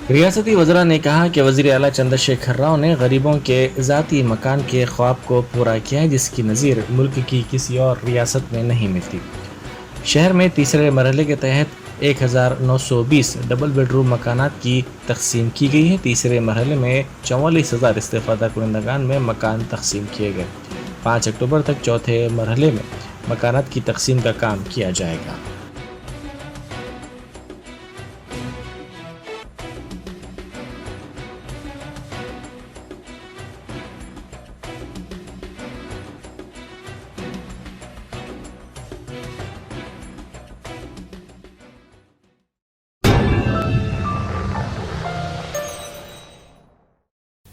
ریاستی وزراء نے کہا کہ وزیر اعلیٰ چندر شیکھر راؤ نے غریبوں کے ذاتی مکان کے خواب کو پورا کیا ہے، جس کی نظیر ملک کی کسی اور ریاست میں نہیں ملتی۔ شہر میں تیسرے مرحلے کے تحت 1920 ڈبل بیڈ روم مکانات کی تقسیم کی گئی ہے۔ تیسرے مرحلے میں 44,000 استفادہ کنندگان میں مکان تقسیم کیے گئے۔ 5 اکتوبر تک چوتھے مرحلے میں مکانات کی تقسیم کا کام کیا جائے گا۔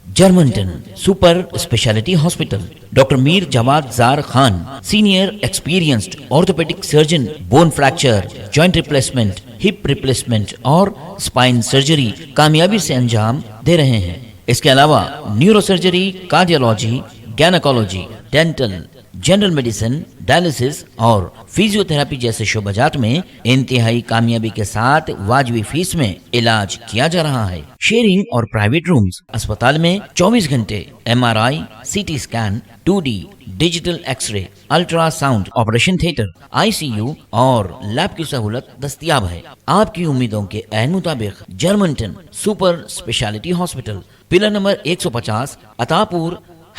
Germanten super speciality hospital, doctor Mir Jawad Zar Khan, senior experienced orthopaedic surgeon, bone fracture, joint replacement, hip replacement اور اسپائن سرجری کامیابی سے انجام دے رہے ہیں۔ اس کے علاوہ neurosurgery, cardiology, gynaecology, dental, general medicine, dialysis اور فزیو تھراپی جیسے شعبہ جات میں انتہائی کامیابی کے ساتھ واجبی فیس میں علاج کیا جا رہا ہے۔ شیئرنگ اور پرائیویٹ رومز، اسپتال میں 24 گھنٹے M R I, C T scan, 2D digital X ray, ultrasound, operation theatre, I C U اور لیب کی سہولت دستیاب ہے۔ آپ کی امیدوں کے عین مطابق Germanten super speciality hospital, pillar number 150، عطا پور،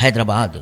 حیدرآباد۔